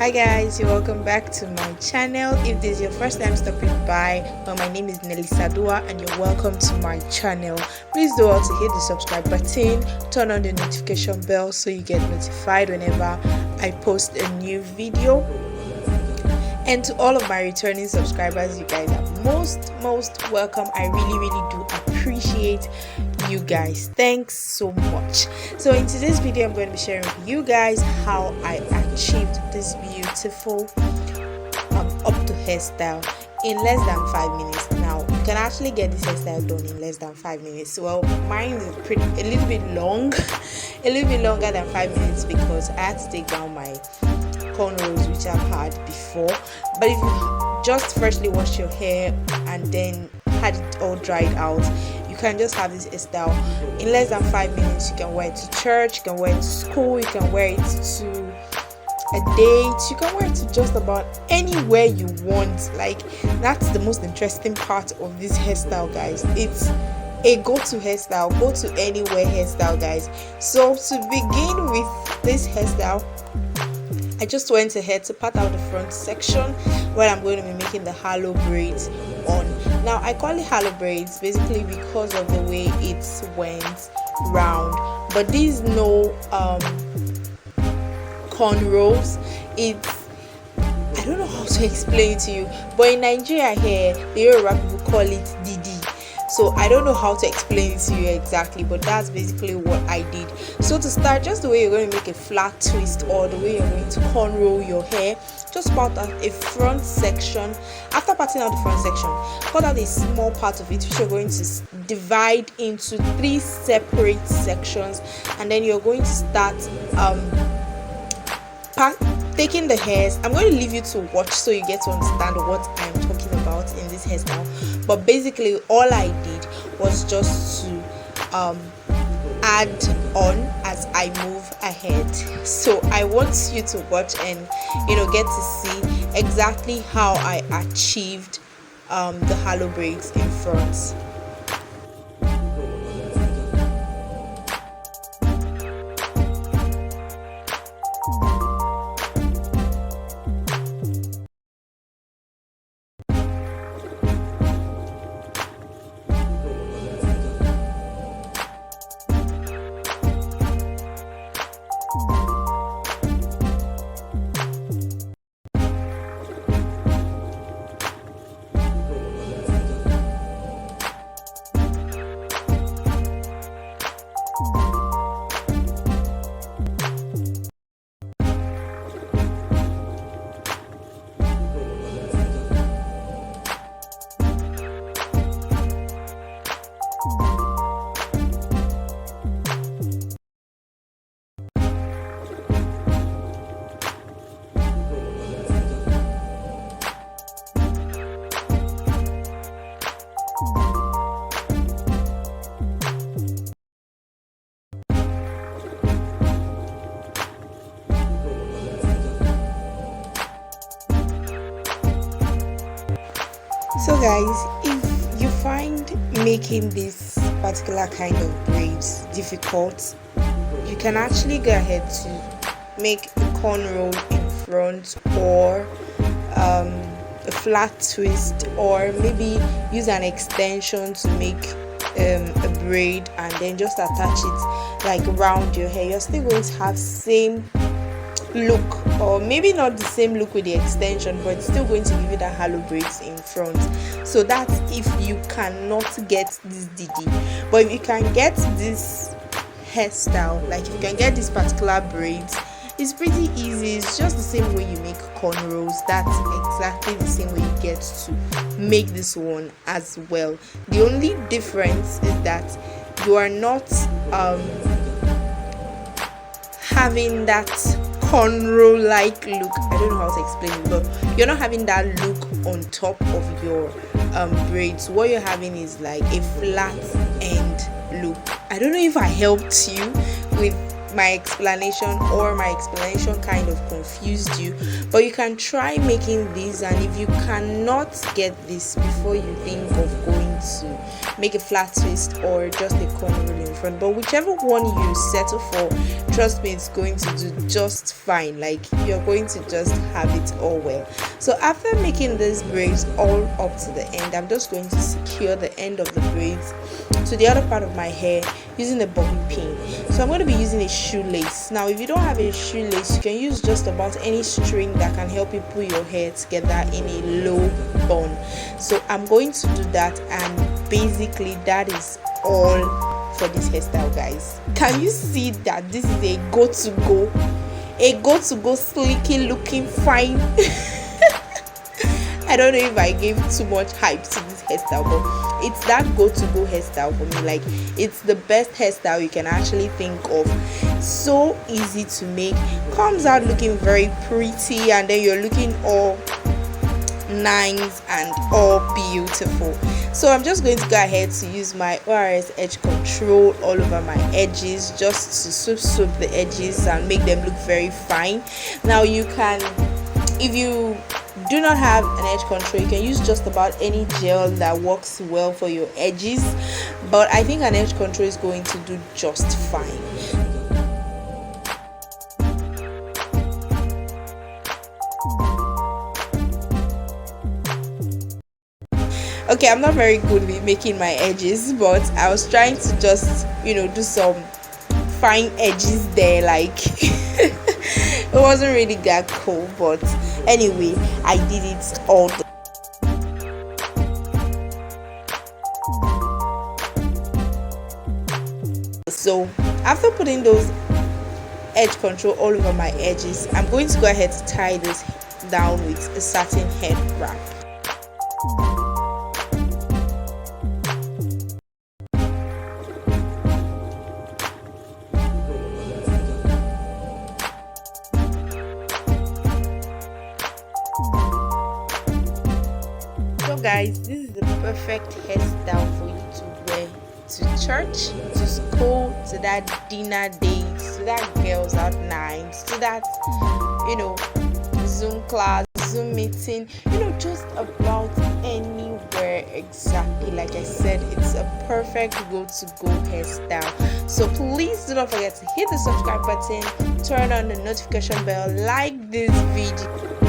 Hi guys, you're welcome back to my channel. If this is your first time stopping by, well, my name is Nelly Sadua and you're welcome to my channel. Please do also hit the subscribe button, turn on the notification bell so you get notified whenever I post a new video. And to all of my returning subscribers, you guys are most welcome. I really do appreciate you guys. Thanks so much. So in today's video, I'm going to be sharing with you guys how I achieved this beautiful Updo hairstyle in less than 5 minutes. Now you can actually get this hairstyle done in less than 5 minutes. Well, mine is a little bit long a little bit longer than 5 minutes because I had to take down my cornrows, which I've had before. But if you just freshly washed your hair and then had it all dried out, you can just have this hairstyle in less than 5 minutes. You can wear it to church, you can wear it to school, you can wear it to a date, you can wear it to just about anywhere you want. Like, that's the most interesting part of this hairstyle, guys. It's a go-to hairstyle, go to anywhere hairstyle, guys. So to begin with this hairstyle, I just went ahead to part out the front section where I'm going to be making the hollow braids on. Now I call it hollow braids basically because of the way it went round, but these no cornrows. It's, I don't know how to explain it to you, but in Nigeria here the Yoruba people call it Didi. So I don't know how to explain it to you exactly, but that's basically what I did. So to start, just the way you're going to make a flat twist or the way you're going to cornrow your hair, just part out a front section. After parting out the front section, cut out a small part of it which you're going to divide into 3 separate sections, and then you're going to start taking the hairs. I'm going to leave you to watch so you get to understand what I'm talking about in this hairstyle. But basically all I did was just to add on as I move ahead. So I want you to watch and get to see exactly how I achieved the hollow braids in front. So guys, if you find making this particular kind of braids difficult, you can actually go ahead to make a cornrow in front, or a flat twist, or maybe use an extension to make a braid and then just attach it like around your hair. You're still going to have same look, or maybe not the same look with the extension, but it's still going to give you that hollow braids in front. So that's if you cannot get this Didi. But if you can get this hairstyle, like if you can get this particular braids, it's pretty easy. It's just the same way you make cornrows. That's exactly the same way you get to make this one as well. The only difference is that you are not having that cornrow like look. I don't know how to explain it, but you're not having that look on top of your braids. What you're having is like a flat end look. I don't know if I helped you with my explanation, or my explanation kind of confused you, but you can try making this. And if you cannot get this before you think of going to make a flat twist or just a cornrow in front, but whichever one you settle for, trust me, it's going to do just fine. Like, you're going to just have it all well. So after making these braids all up to the end, I'm just going to secure the end of the braids to the other part of my hair using a bobby pin. So I'm going to be using a shoelace. Now if you don't have a shoelace, you can use just about any string that can help you pull your hair together in a low bun. So I'm going to do that, and basically that is all for this hairstyle, guys. Can you see that this is a go-to-go slicky looking fine? I don't know if I gave too much hype to this hairstyle, but it's that go-to-go hairstyle for me. Like, it's the best hairstyle you can actually think of. So easy to make, comes out looking very pretty, and then you're looking all nice and all beautiful. So I'm just going to go ahead to use my ORS edge control all over my edges, just to swoop the edges and make them look very fine. Now you can, if you do not have an edge control, you can use just about any gel that works well for your edges, but I think an edge control is going to do just fine. Okay, I'm not very good with making my edges, but I was trying to just, do some fine edges there. Like, it wasn't really that cool, but anyway, I did it all so after putting those edge control all over my edges, I'm going to go ahead to tie this down with a satin head wrap. So guys, this is the perfect hairstyle for you to wear to church, to school, to that dinner date, to that girls out night, to that Zoom class, Zoom meeting, just about anywhere. Exactly like I said, it's a perfect go-to-go hairstyle. So please do not forget to hit the subscribe button, turn on the notification bell, like this video.